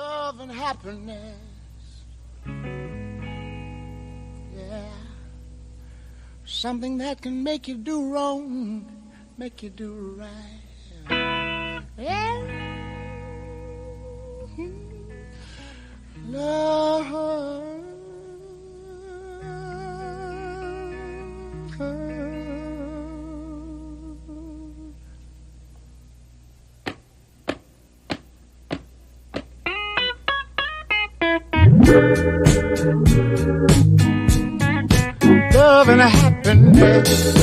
love and happiness. Yeah. Something that can make you do wrong, make you do right. Yeah. Love. Love and happiness.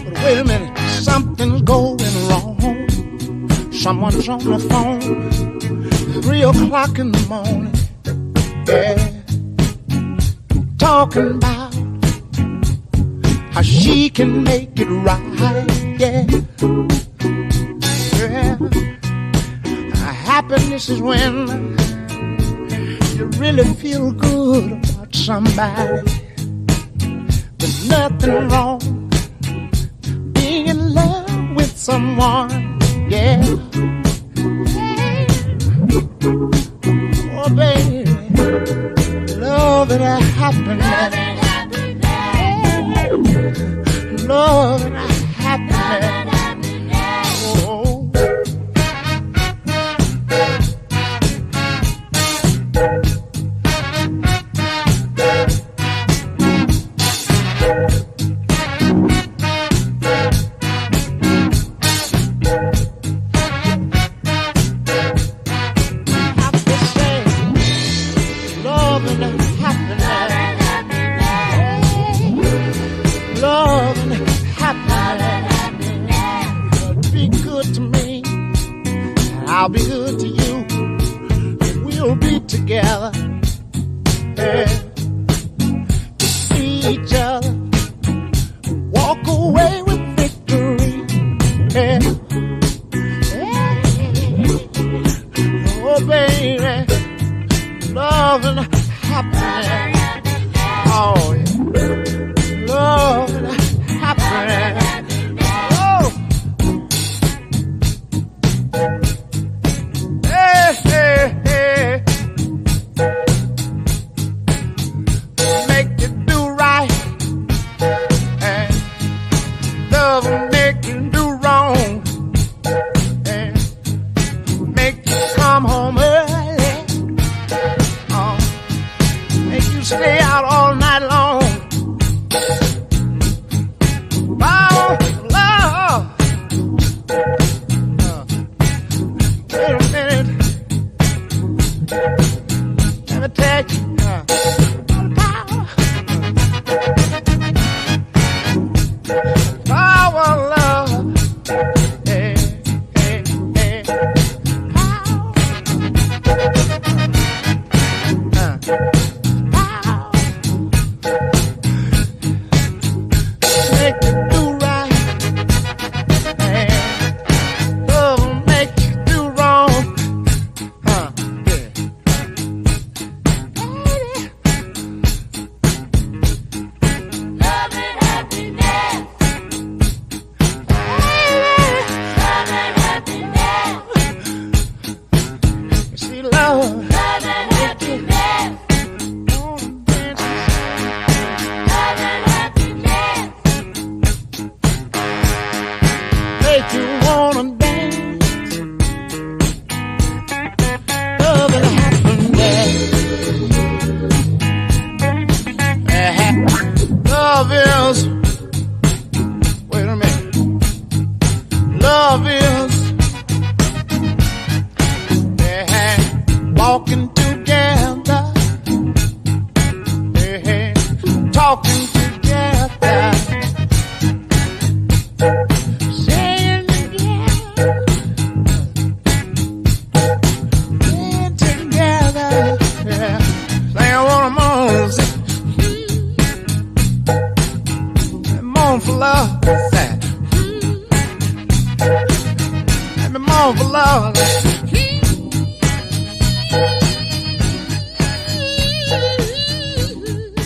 But wait a minute, something's going wrong. Someone's on the phone, 3 o'clock in the morning. Yeah, talking about how she can make it right. Yeah, yeah. Happiness is when you really feel good about somebody. There's nothing wrong being in love with someone. Yeah. Oh, baby, love and happiness. Love and happiness. I'll be good to you. We'll be together. Yeah. To see each other. Walk away with victory. Yeah. Yeah. Oh, baby. Love and happiness. Oh, yeah. Love and happiness. Stay out all night long. Oh, love. Wait a minute. Let me tell you. Power, love. Hey, hey, hey.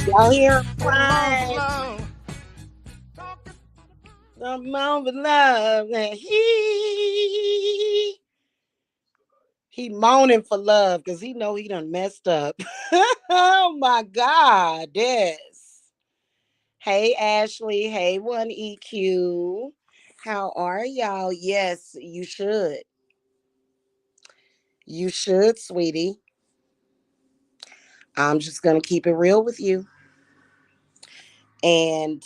Y'all hear him crying? The moment of love that he He moaning for love because he know he done messed up. Oh my God, yes. Hey Ashley, hey one EQ. How are y'all? Yes, you should. You should, sweetie. I'm just gonna keep it real with you. And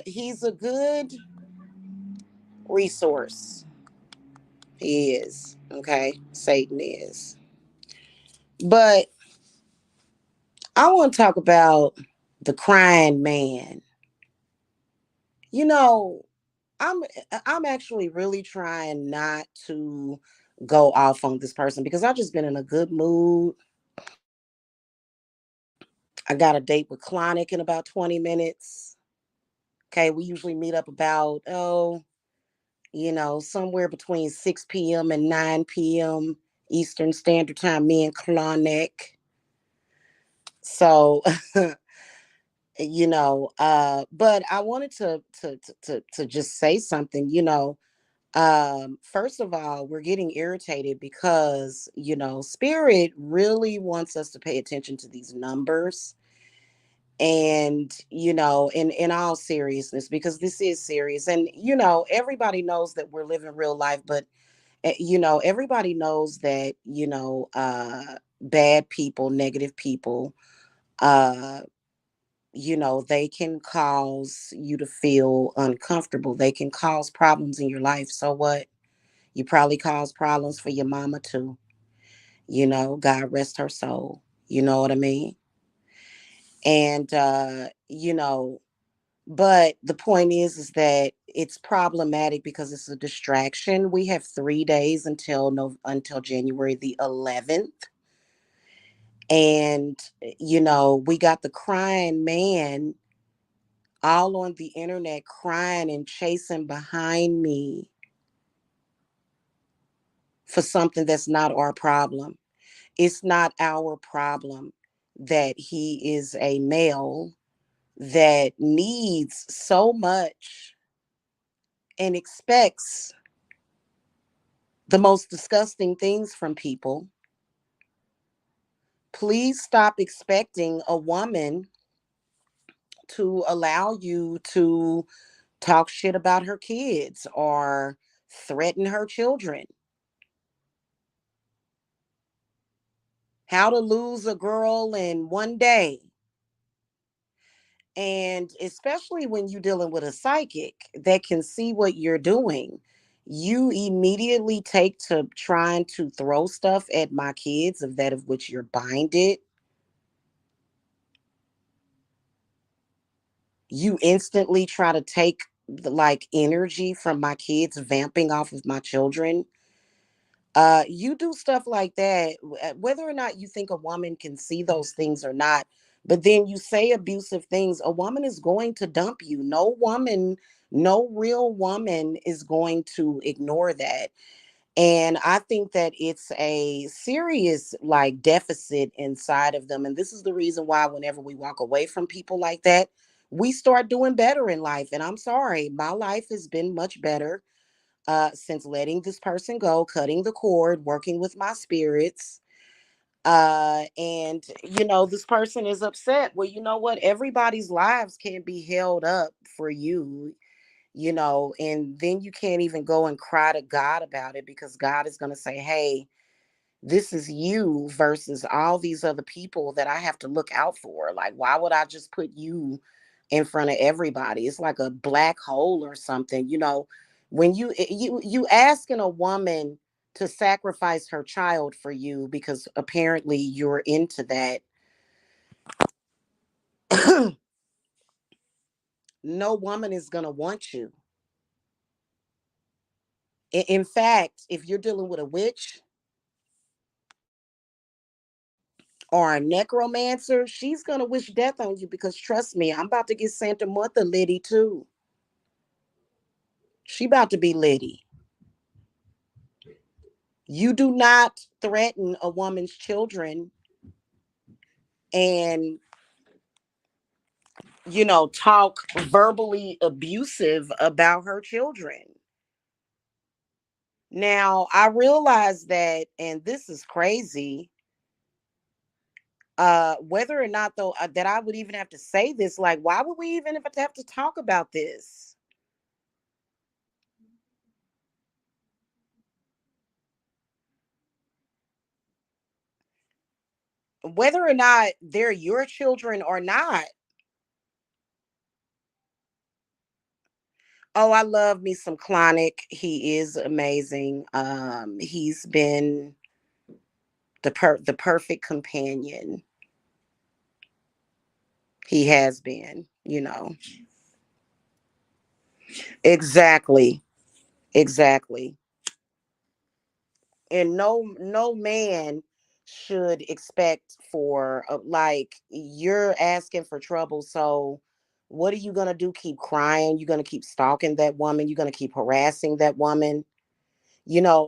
he's a good resource. He is. Okay. Satan is. But I want to talk about the crying man. You know, I'm I'm actually really trying not to go off on this person because I've just been in a good mood. I got a date with Clonic in about 20 minutes. Okay, we usually meet up about somewhere between 6 p.m. and 9 p.m. Eastern Standard Time, me and Clonic. So but I wanted to just say something. First of all, we're getting irritated because spirit really wants us to pay attention to these numbers. And in all seriousness, because this is serious, and everybody knows that we're living real life, but everybody knows that bad people, negative people, uh they can cause you to feel uncomfortable. They can cause problems in your life. So what? You probably cause problems for your mama too. God rest her soul. You know what I mean? And but the point is that it's problematic because it's a distraction. We have 3 days until no until January the 11th. And we got the crying man all on the internet crying and chasing behind me for something that's not our problem. It's not our problem that he is a male that needs so much and expects the most disgusting things from people. Please stop expecting a woman to allow you to talk shit about her kids or threaten her children. How to lose a girl in 1 day. And especially when you're dealing with a psychic that can see what you're doing, you immediately take to trying to throw stuff at my kids of that of which you're binded. You instantly try to take the like energy from my kids vamping off of my children. You do stuff like that, whether or not you think a woman can see those things or not. But then you say abusive things. A woman is going to dump you. No woman, no real woman is going to ignore that. And I think that it's a serious like deficit inside of them. And this is the reason why whenever we walk away from people like that, we start doing better in life. And I'm sorry, my life has been much better since letting this person go, cutting the cord, working with my spirits. And this person is upset. Well, you know what? Everybody's lives can't be held up for you, and then you can't even go and cry to God about it because God is going to say, hey, this is you versus all these other people that I have to look out for. Like, why would I just put you in front of everybody? It's like a black hole or something. When you asking a woman to sacrifice her child for you because apparently you're into that. No woman is going to want you. In fact, if you're dealing with a witch or a necromancer, she's gonna wish death on you because trust me, I'm about to get Santa Martha litty too. She about to be litty. You do not threaten a woman's children and talk verbally abusive about her children. Now, I realize that, and this is crazy, whether or not though that I would even have to say this, like, why would we even have to talk about this? Whether or not they're your children or not. Oh, I love me some Clonic. He is amazing. He's been the perfect companion. He has been, Exactly. Exactly. And no man should expect for like, you're asking for trouble, so what are you going to do? Keep crying? You're going to keep stalking that woman? You're going to keep harassing that woman?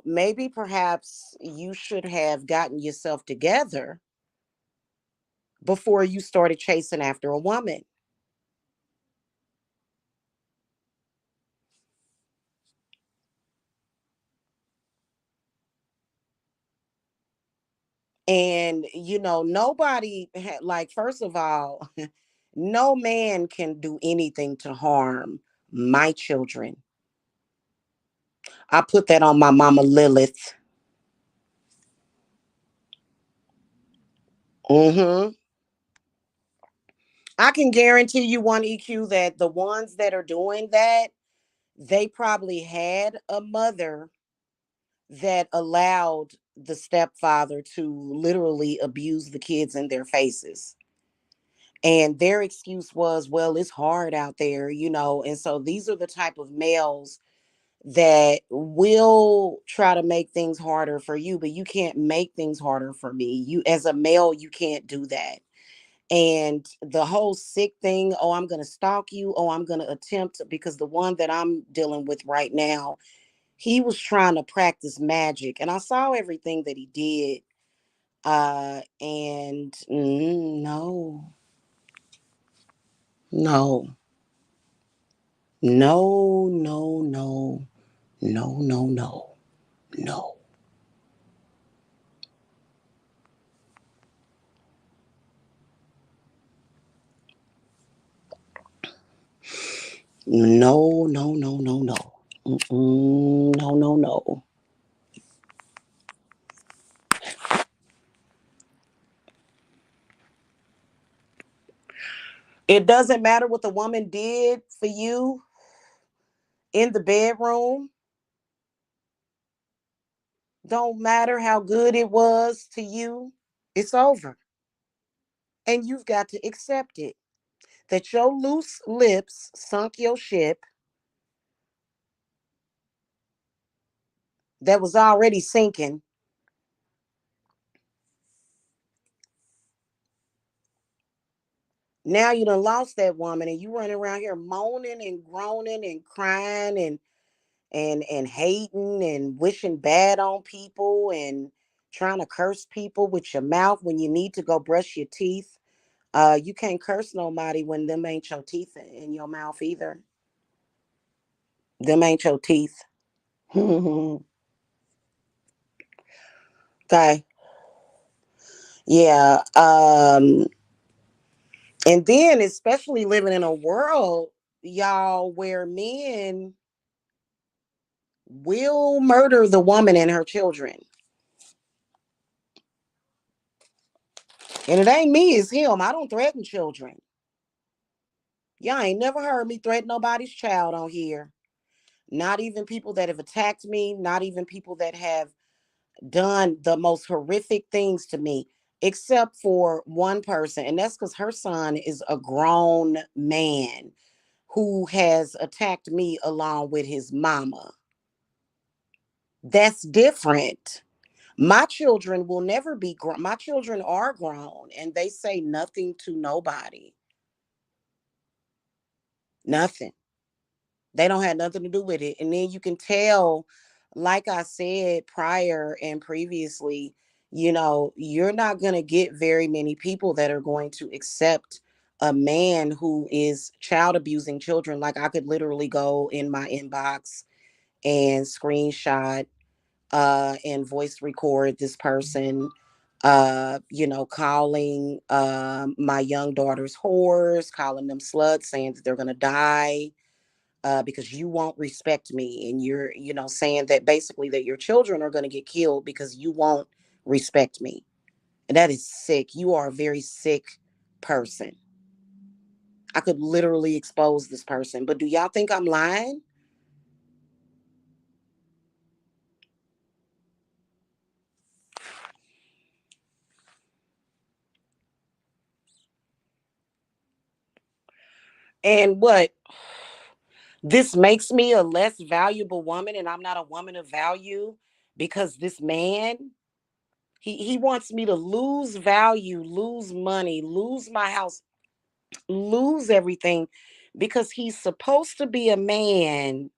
Maybe perhaps you should have gotten yourself together before you started chasing after a woman. And nobody like, first of all, no man can do anything to harm my children. I put that on my mama Lilith. Hmm. I can guarantee you one, EQ, that the ones that are doing that, they probably had a mother that allowed the stepfather to literally abuse the kids in their faces. And their excuse was, well, it's hard out there, And so these are the type of males that will try to make things harder for you, but you can't make things harder for me. You, as a male, you can't do that. And the whole sick thing, oh, I'm going to stalk you, oh, I'm going to attempt, because the one that I'm dealing with right now, he was trying to practice magic, and I saw everything that he did. And no, no, no, no, no, no, no, no, no, no, no, no, no, no. No, no, no. It doesn't matter what the woman did for you in the bedroom. Don't matter how good it was to you. It's over. And you've got to accept it. That your loose lips sunk your ship that was already sinking. Now you done lost that woman, and you running around here moaning and groaning and crying and hating and wishing bad on people and trying to curse people with your mouth when you need to go brush your teeth. You can't curse nobody when them ain't your teeth in your mouth either. Them ain't your teeth. Okay. Yeah. And then, especially living in a world, y'all, where men will murder the woman and her children. And it ain't me, it's him. I don't threaten children. Y'all ain't never heard me threaten nobody's child on here. Not even people that have attacked me, not even people that have done the most horrific things to me, except for one person. And that's because her son is a grown man who has attacked me along with his mama. That's different. My children will never be grown. My children are grown and they say nothing to nobody. Nothing. They don't have nothing to do with it. And then you can tell, like I said prior and previously, you're not going to get very many people that are going to accept a man who is child abusing children. Like, I could literally go in my inbox and screenshot. and voice record this person, calling my young daughter's whores, calling them sluts, saying that they're gonna die because you won't respect me, and you're, saying that basically that your children are gonna get killed because you won't respect me. And that is sick. You are a very sick person. I could literally expose this person, but do y'all think I'm lying? And what? This makes me a less valuable woman and I'm not a woman of value because this man, he wants me to lose value, lose money, lose my house, lose everything because he's supposed to be a man,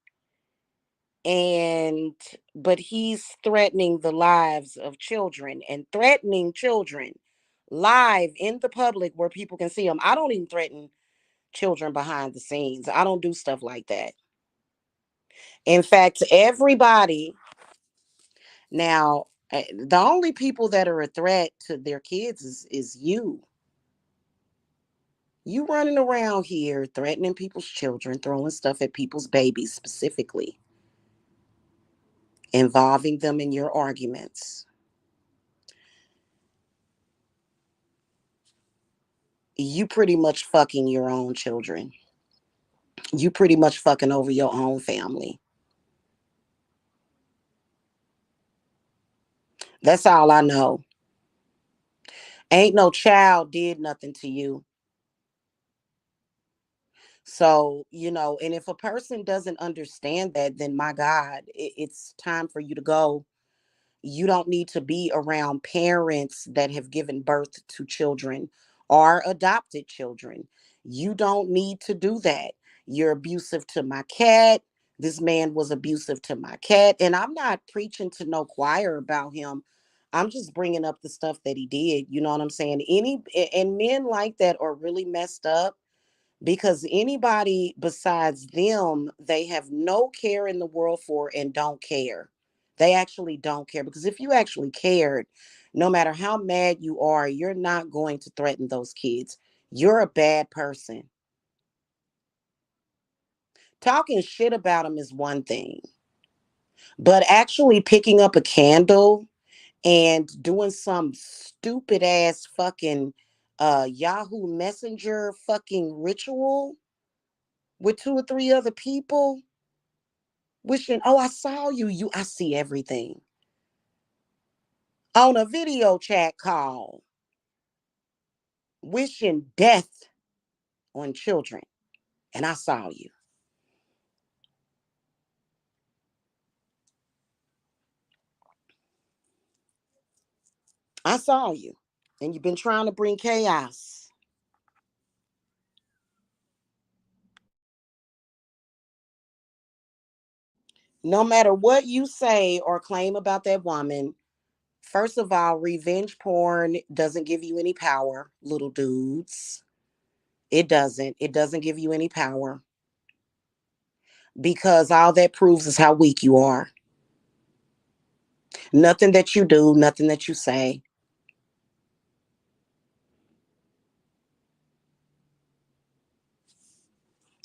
and but he's threatening the lives of children and threatening children live in the public where people can see him. I don't even threaten children behind the scenes. I don't do stuff like that. In fact, everybody now, the only people that are a threat to their kids is you. You running around here threatening people's children, throwing stuff at people's babies specifically, involving them in your arguments. You pretty much fucking your own children. You pretty much fucking over your own family. That's all I know. Ain't no child did nothing to you. So, and if a person doesn't understand that, then my God, it's time for you to go. You don't need to be around parents that have given birth to children or adopted children. You don't need to do that. You're abusive to my cat. This man was abusive to my cat. And I'm not preaching to no choir about him. I'm just bringing up the stuff that he did. You know what I'm saying? And men like that are really messed up because anybody besides them, they have no care in the world for and don't care. They actually don't care because if you actually cared, no matter how mad you are, you're not going to threaten those kids. You're a bad person. Talking shit about them is one thing, but actually picking up a candle and doing some stupid ass fucking Yahoo Messenger fucking ritual with two or three other people wishing, oh, I saw you. I see everything. On a video chat call, wishing death on children. And I saw you. I saw you. And you've been trying to bring chaos. No matter what you say or claim about that woman, first of all, revenge porn doesn't give you any power, little dudes. It doesn't. It doesn't give you any power because all that proves is how weak you are. Nothing that you do, nothing that you say,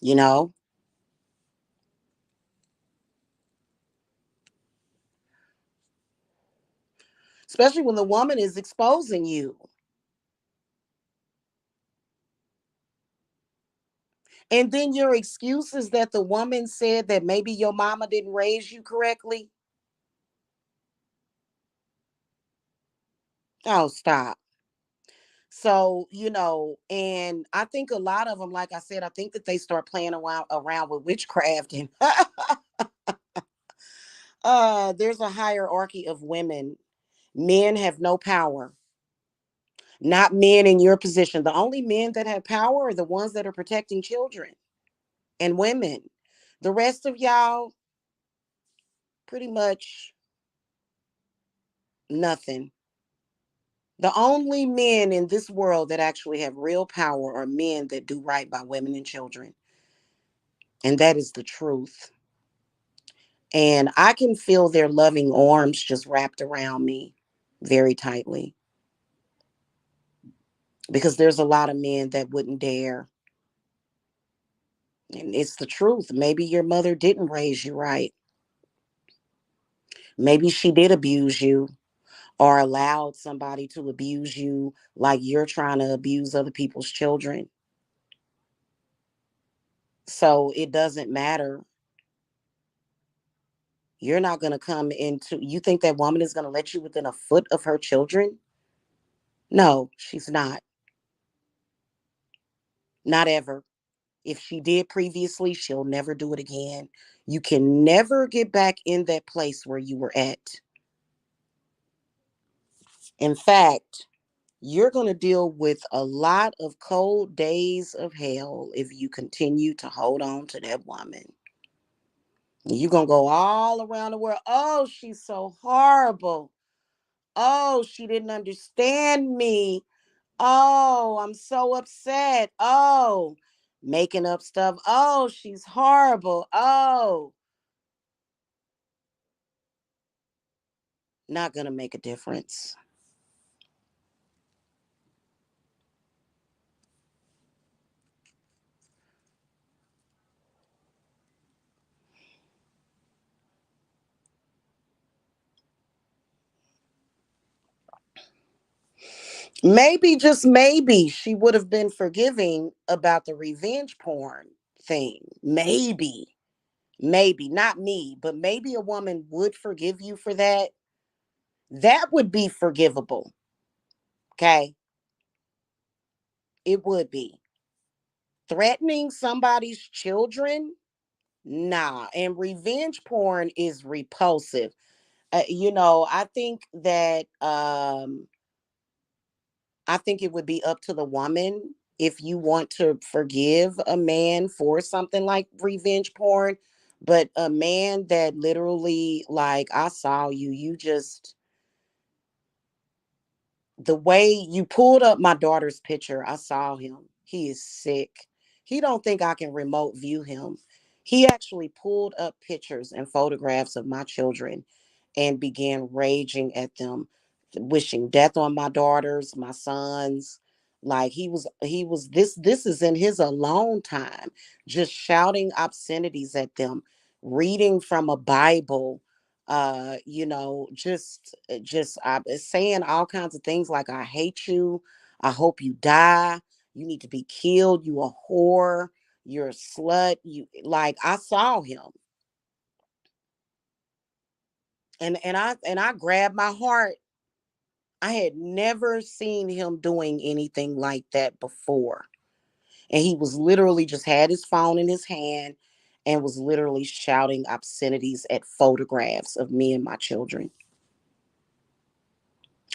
you know, especially when the woman is exposing you. And then your excuse is that the woman said that maybe your mama didn't raise you correctly. Oh, stop. So, and I think a lot of them, like I said, I think that they start playing around with witchcraft and there's a hierarchy of women. Men have no power. Not men in your position. The only men that have power are the ones that are protecting children and women. The rest of y'all, pretty much nothing. The only men in this world that actually have real power are men that do right by women and children. And that is the truth. And I can feel their loving arms just wrapped around me very tightly, because there's a lot of men that wouldn't dare. And it's the truth. Maybe your mother didn't raise you right. Maybe she did abuse you, or allowed somebody to abuse you like you're trying to abuse other people's children. So it doesn't matter. You're not going to come into, you think that woman is going to let you within a foot of her children? No, she's not. Not ever. If she did previously, she'll never do it again. You can never get back in that place where you were at. In fact, you're going to deal with a lot of cold days of hell if you continue to hold on to that woman. You're going to go all around the world. Oh, she's so horrible. Oh, she didn't understand me. Oh, I'm so upset. Oh, making up stuff. Oh, she's horrible. Oh, not going to make a difference. Maybe, just maybe, she would have been forgiving about the revenge porn thing. Maybe, maybe, not me, but maybe a woman would forgive you for that. That would be forgivable. Okay. It would be. Threatening somebody's children? Nah. And revenge porn is repulsive. I think that I think it would be up to the woman if you want to forgive a man for something like revenge porn. But a man that literally, like, I saw you, you just, the way you pulled up my daughter's picture, I saw him. He is sick. He don't think I can remote view him. He actually pulled up pictures and photographs of my children and began raging at them, wishing death on my daughters, my sons. Like, he was this is in his alone time, just shouting obscenities at them, reading from a Bible, just saying all kinds of things like, I hate you, I hope you die, you need to be killed, you a whore, you're a slut, you, like, I saw him. And I grabbed my heart. I had never seen him doing anything like that before. And he was literally just had his phone in his hand and was literally shouting obscenities at photographs of me and my children,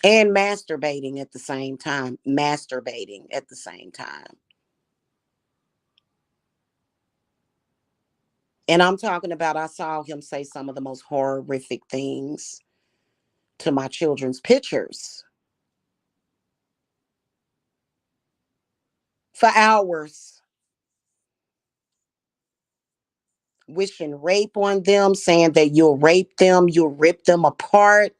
and masturbating at the same time. Masturbating at the same time. And I'm talking about, I saw him say some of the most horrific things to my children's pictures for hours, wishing rape on them, saying that you'll rape them, you'll rip them apart.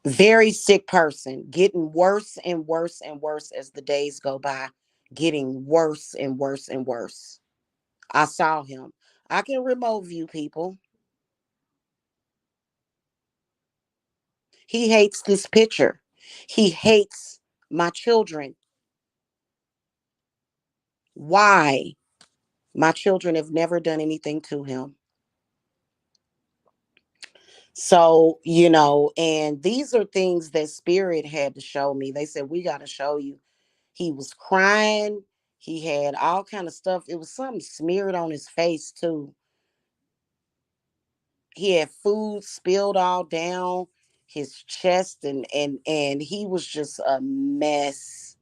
Very sick person, getting worse and worse and worse as the days go by, getting worse and worse and worse. I saw him. I can remote view people. He hates this picture. He hates my children. Why? My children have never done anything to him. So, and these are things that Spirit had to show me. They said, we got to show you. He was crying. He had all kind of stuff. It was something smeared on his face too. He had food spilled all down his chest, and he was just a mess.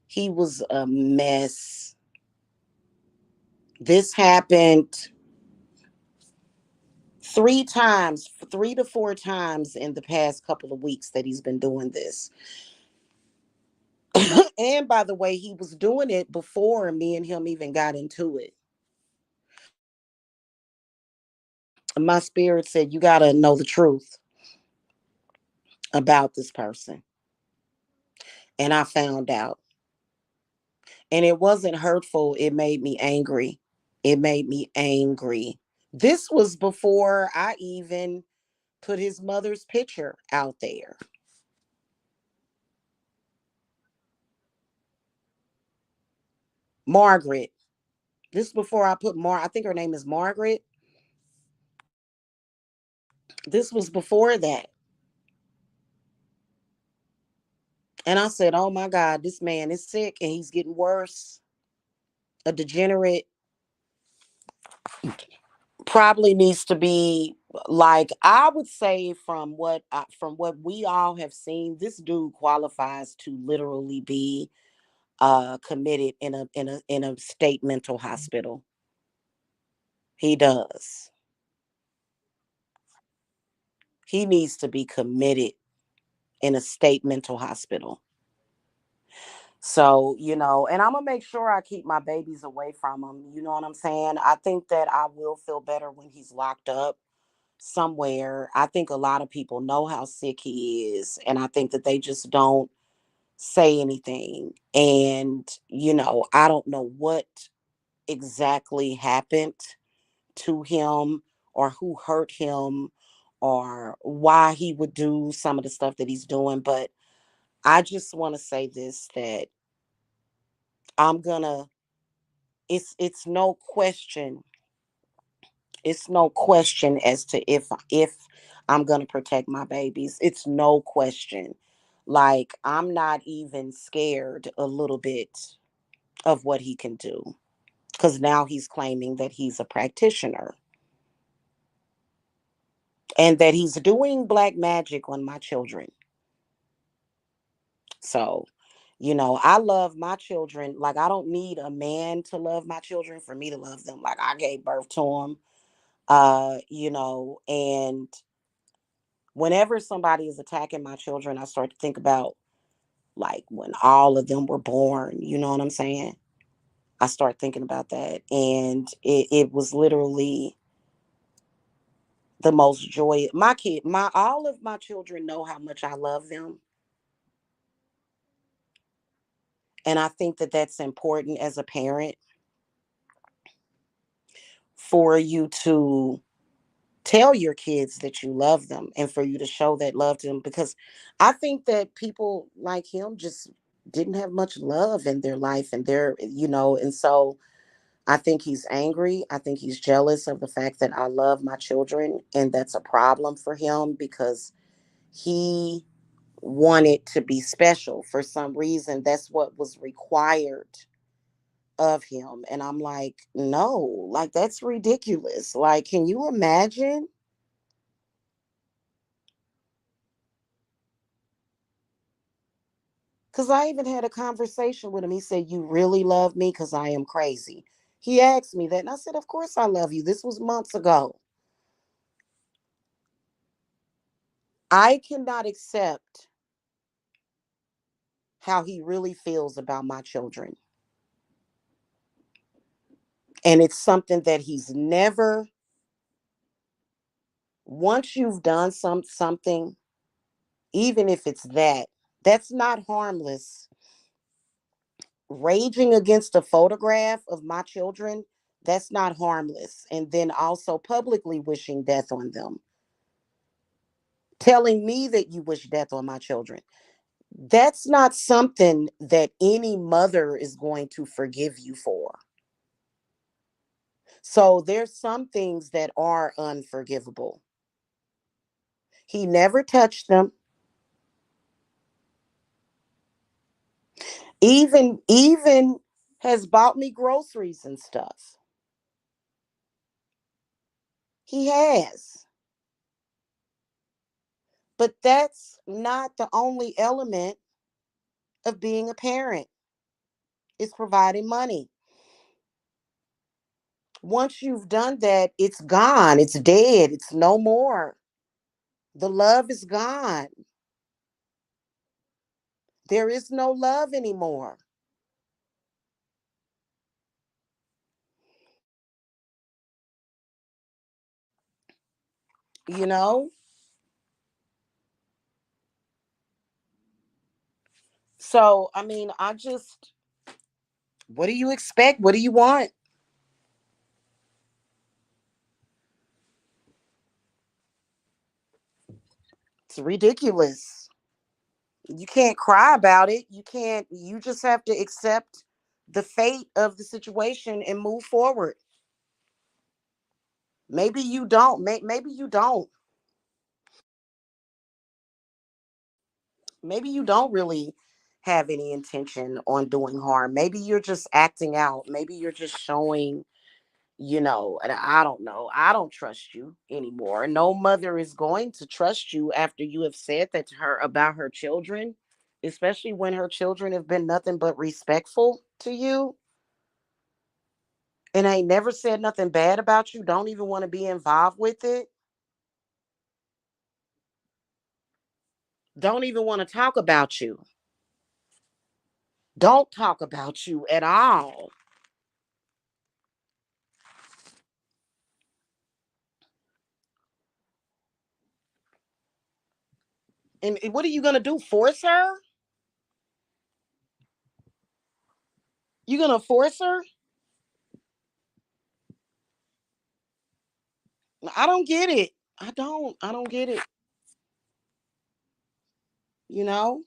He was a mess. This happened 3 times, 3 to 4 times in the past couple of weeks that he's been doing this. And by the way, he was doing it before me and him even got into it. My spirit said, you got to know the truth about this person. And I found out. And it wasn't hurtful. It made me angry. It made me angry. This was before I even put his mother's picture out there. Margaret. This is before I put I think her name is Margaret. This was before that. And I said, oh my God, this man is sick and he's getting worse. A degenerate, probably needs to be, like, I would say, from what we all have seen, this dude qualifies to literally be committed in a state mental hospital. He does. He needs to be committed in a state mental hospital. So, and I'm gonna make sure I keep my babies away from him. You know what I'm saying? I think that I will feel better when he's locked up somewhere. I think a lot of people know how sick he is, and I think that they just don't say anything. And, I don't know what exactly happened to him, or who hurt him, or why he would do some of the stuff that he's doing. But I just want to say this, that I'm gonna it's no question, it's no question as to if I'm going to protect my babies. It's no question. Like, I'm not even scared a little bit of what he can do, cuz now he's claiming that he's a practitioner and that he's doing black magic on my children. So, I love my children. Like, I don't need a man to love my children for me to love them. Like, I gave birth to them. And whenever somebody is attacking my children, I start to think about, like, when all of them were born. You know what I'm saying? I start thinking about that. And it was literally the most joy. All of my children know how much I love them. And I think that that's important as a parent, for you to tell your kids that you love them, and for you to show that love to them, because I think that people like him just didn't have much love in their life, and and so I think he's angry. I think he's jealous of the fact that I love my children, and that's a problem for him, because he wanted to be special for some reason. That's what was required of him. And I'm like, no, like, that's ridiculous. Like, can you imagine? Because I even had a conversation with him. He said, you really love me because I am crazy. He asked me that. And I said, of course I love you. This was months ago. I cannot accept how he really feels about my children. And it's something that he's never, once you've done something, even if it's that's not harmless. Raging against a photograph of my children, that's not harmless. And then also publicly wishing death on them, telling me that you wish death on my children. That's not something that any mother is going to forgive you for. So there's some things that are unforgivable. He never touched them. Even has bought me groceries and stuff. He has. But that's not the only element of being a parent. It's providing money. Once you've done that, it's gone. It's dead. It's no more. The love is gone. There is no love anymore. you know? So, I mean, what do you expect? What do you want? It's ridiculous. You can't cry about it. You just have to accept the fate of the situation and move forward. Maybe you don't. Maybe you don't. Maybe you don't really have any intention on doing harm. Maybe you're just acting out. Maybe you're just showing, and I don't know. I don't trust you anymore. No mother is going to trust you after you have said that to her about her children, especially when her children have been nothing but respectful to you and ain't never said nothing bad about you, don't even want to be involved with it, don't even want to talk about you, don't talk about you at all. And what are you going to do? Force her? You going to force her? I don't get it. I don't get it, you know?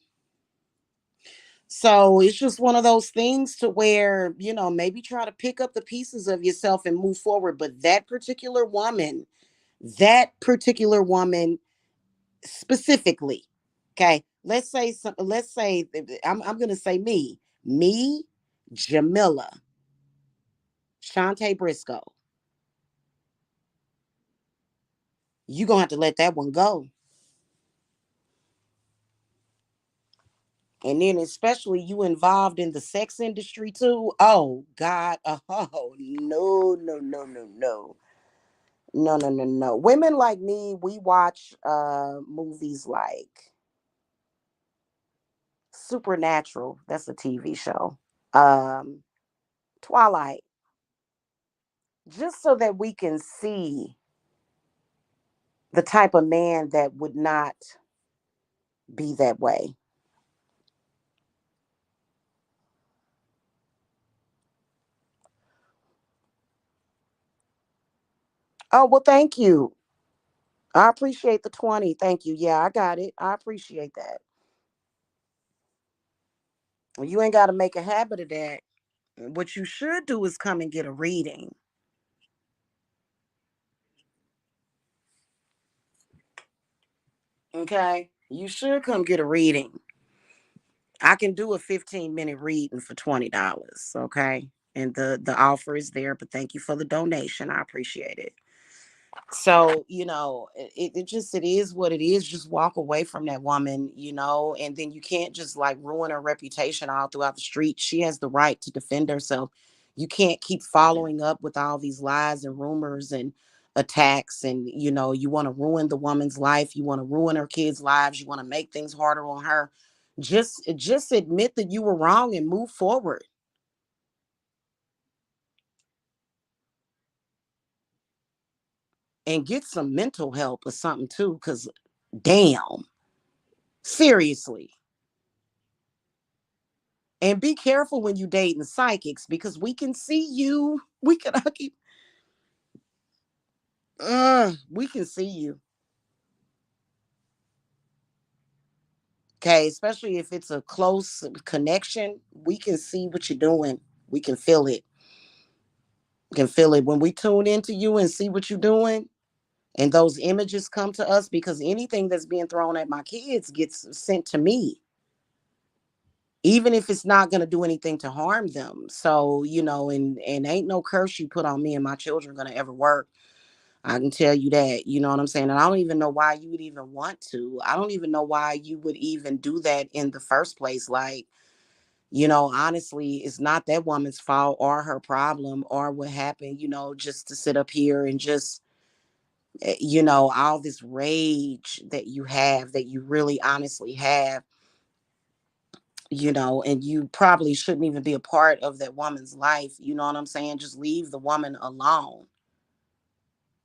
So it's just one of those things to where, maybe try to pick up the pieces of yourself and move forward. But that particular woman specifically, okay, I'm gonna say me, Jamila, Shantae Briscoe, you gonna have to let that one go. And then especially you involved in the sex industry too. Oh God. Oh no, no, no, no, no. No, no, no, no. Women like me, we watch movies like Supernatural. That's a TV show. Um Twilight. Just so that we can see the type of man that would not be that way. Oh, well, thank you. I appreciate the 20. Thank you. Yeah, I got it. I appreciate that. Well, you ain't got to make a habit of that. What you should do is come and get a reading. Okay? You should come get a reading. I can do a 15-minute reading for $20. Okay? And the offer is there, but thank you for the donation. I appreciate it. So, it is what it is. Just walk away from that woman, and then you can't just like ruin her reputation all throughout the street. She has the right to defend herself. You can't keep following up with all these lies and rumors and attacks, and you want to ruin the woman's life, you want to ruin her kids' lives, you want to make things harder on her. Just admit that you were wrong and move forward and get some mental help or something too, cuz damn, seriously. And be careful when you dating psychics because we can see you. We can I keep we can see you. Okay, especially if it's a close connection, we can see what you're doing. We can feel it. We can feel it when we tune into you and see what you're doing. And those images come to us because anything that's being thrown at my kids gets sent to me, even if it's not going to do anything to harm them. So, and ain't no curse you put on me and my children going to ever work. I can tell you that, you know what I'm saying? And I don't even know why you would even want to. I don't even know why you would even do that in the first place. Like, honestly, it's not that woman's fault or her problem or what happened, just to sit up here and just, all this rage that you have, that you really honestly have, and you probably shouldn't even be a part of that woman's life. You know what I'm saying? Just leave the woman alone.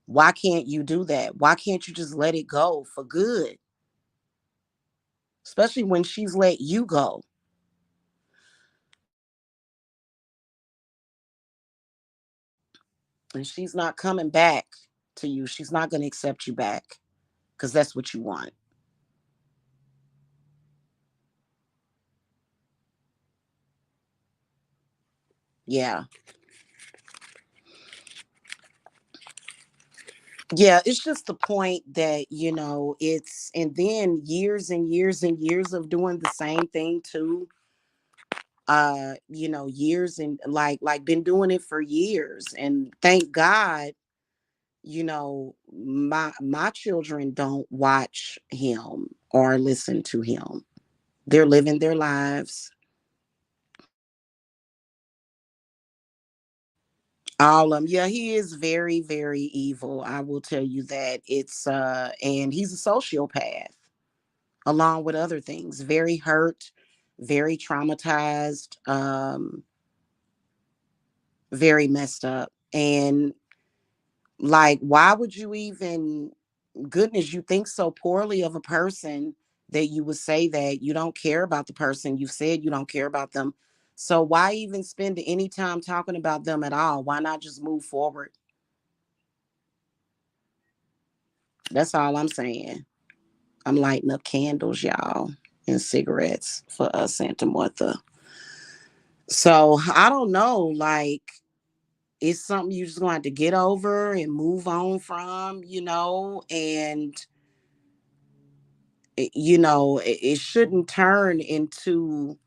Why can't you do that? Why can't you just let it go for good? Especially when she's let you go and she's not coming back to you. She's not going to accept you back because that's what you want. Yeah. Yeah, it's just the point that, it's, and then years and years and years of doing the same thing too. Years and like been doing it for years. And thank God, my children don't watch him or listen to him. They're living their lives. All of them. Yeah, he is very, very evil. I will tell you that. And he's a sociopath along with other things. Very hurt, very traumatized, very messed up. And like, why would you even, goodness, you think so poorly of a person that you would say that you don't care about the person. You've said you don't care about them. So why even spend any time talking about them at all? Why not just move forward? That's all I'm saying. I'm lighting up candles, y'all, and cigarettes for Santa Martha. So I don't know. Like, it's something you just going to have to get over and move on from, and it shouldn't turn into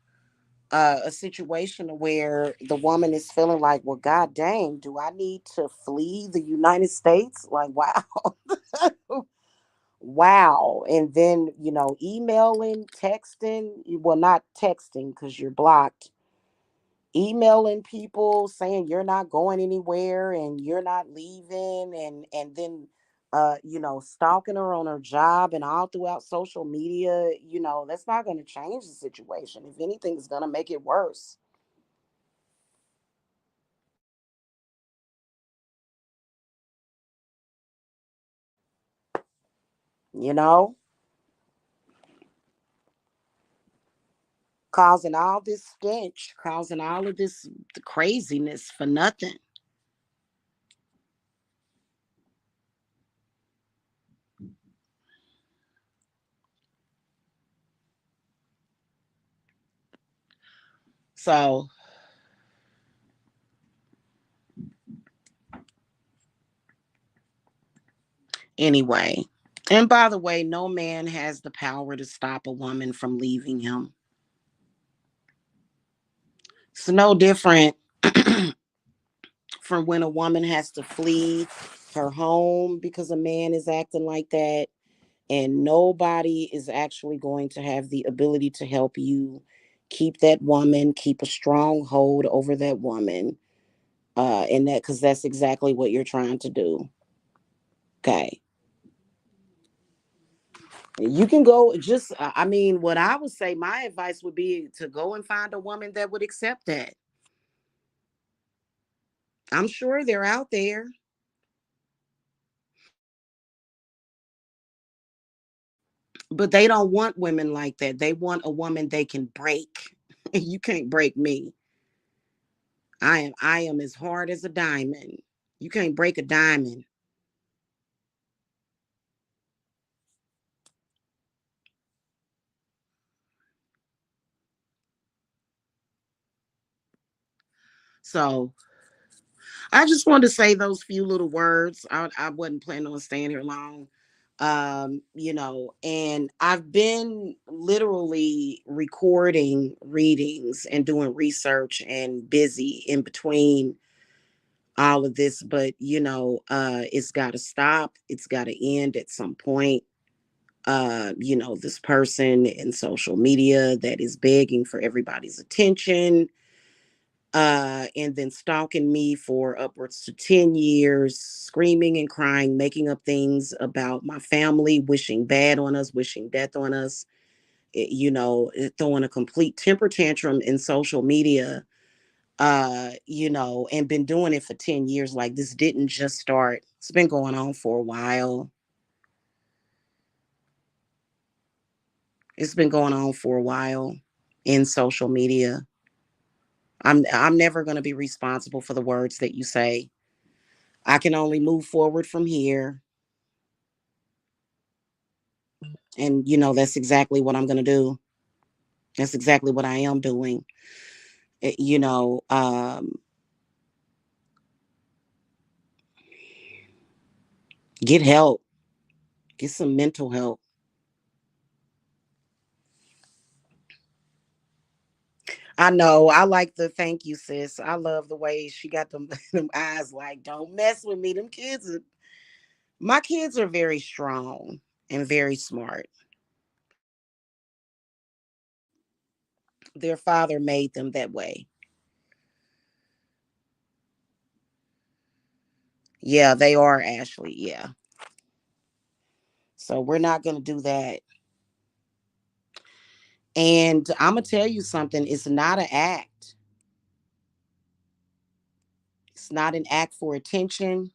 a situation where the woman is feeling like, well, god dang, do I need to flee the United States? Like, wow. Wow. And then, emailing, texting, well, not texting because you're blocked, emailing people saying you're not going anywhere and you're not leaving, and then stalking her on her job and all throughout social media. That's not going to change the situation. If anything, it's going to make it worse. you know Causing all this stench, causing all of this craziness for nothing. So anyway, and by the way, no man has the power to stop a woman from leaving him. It's no different from when a woman has to flee her home because a man is acting like that, and nobody is actually going to have the ability to help you keep that woman, keep a strong hold over that woman. And that, because that's exactly what you're trying to do. Okay. You can go, just, I mean, what I would say, my advice would be to go and find a woman that would accept that. I'm sure they're out there, but they don't want women like that. They want a woman they can break. You can't break me. I am as hard as a diamond. You can't break a diamond. So I just wanted to say those few little words. I wasn't planning on staying here long. And I've been literally recording readings and doing research and busy in between all of this, but it's got to stop. It's got to end at some point. This person in social media that is begging for everybody's attention, and then stalking me for upwards to 10 years, screaming and crying, making up things about my family, wishing bad on us, wishing death on us, throwing a complete temper tantrum in social media, and been doing it for 10 years. Like, this didn't just start It's been going on for a while. It's been going on for a while in social media. I'm never going to be responsible for the words that you say. I can only move forward from here, and that's exactly what I'm going to do. That's exactly what I am doing. It- you know, um get help. Get some mental help. I know. I like the thank you, sis. I love the way she got them, them eyes like, don't mess with me. My kids are very strong and very smart. Their father made them that way. Yeah, they are, Ashley. Yeah. So we're not going to do that. And I'm going to tell you something. It's not an act. It's not an act for attention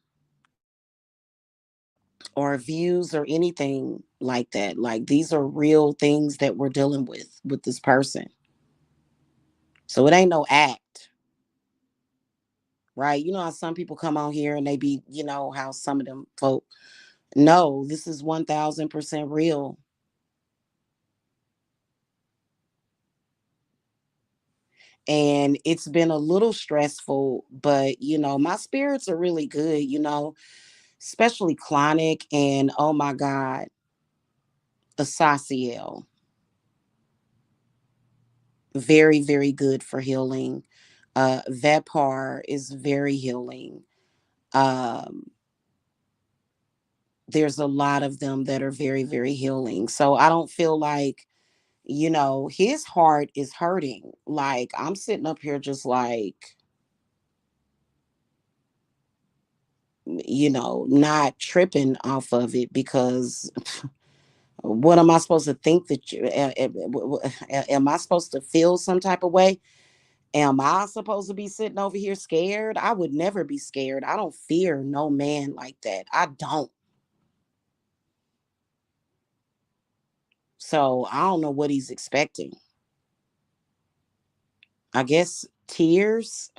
or views or anything like that. Like these are real things that we're dealing with this person. So it ain't no act, right? You know how some people come on here and they be, how some of them folk. No, this is 1000% real. And it's been a little stressful, but my spirits are really good, especially chronic and oh my God, Asaciel. Very, very good for healing. Vepar is very healing. Um, there's a lot of them that are very, very healing. So I don't feel like, his heart is hurting. Like I'm sitting up here just like, not tripping off of it because what am I supposed to think that am I supposed to feel some type of way? Am I supposed to be sitting over here scared? I would never be scared. I don't fear no man like that. I don't. So I don't know what he's expecting. I guess tears.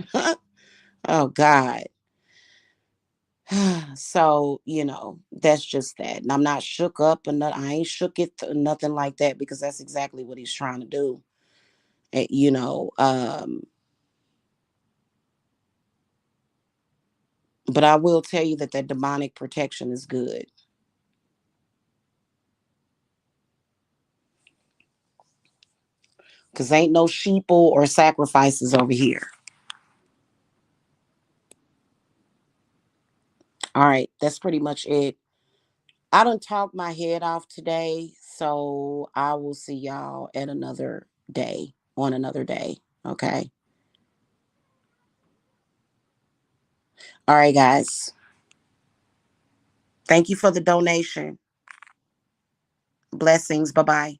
Oh God. So that's just that. And I'm not shook up, and I ain't shook it, nothing like that, because that's exactly what he's trying to do. Eh, you know, um, but I will tell you that demonic protection is good, because ain't no sheeple or sacrifices over here. All right, that's pretty much it. I done talked my head off today, so I will see y'all at another day, on another day. Okay. All right, guys. Thank you for the donation. Blessings. Bye bye.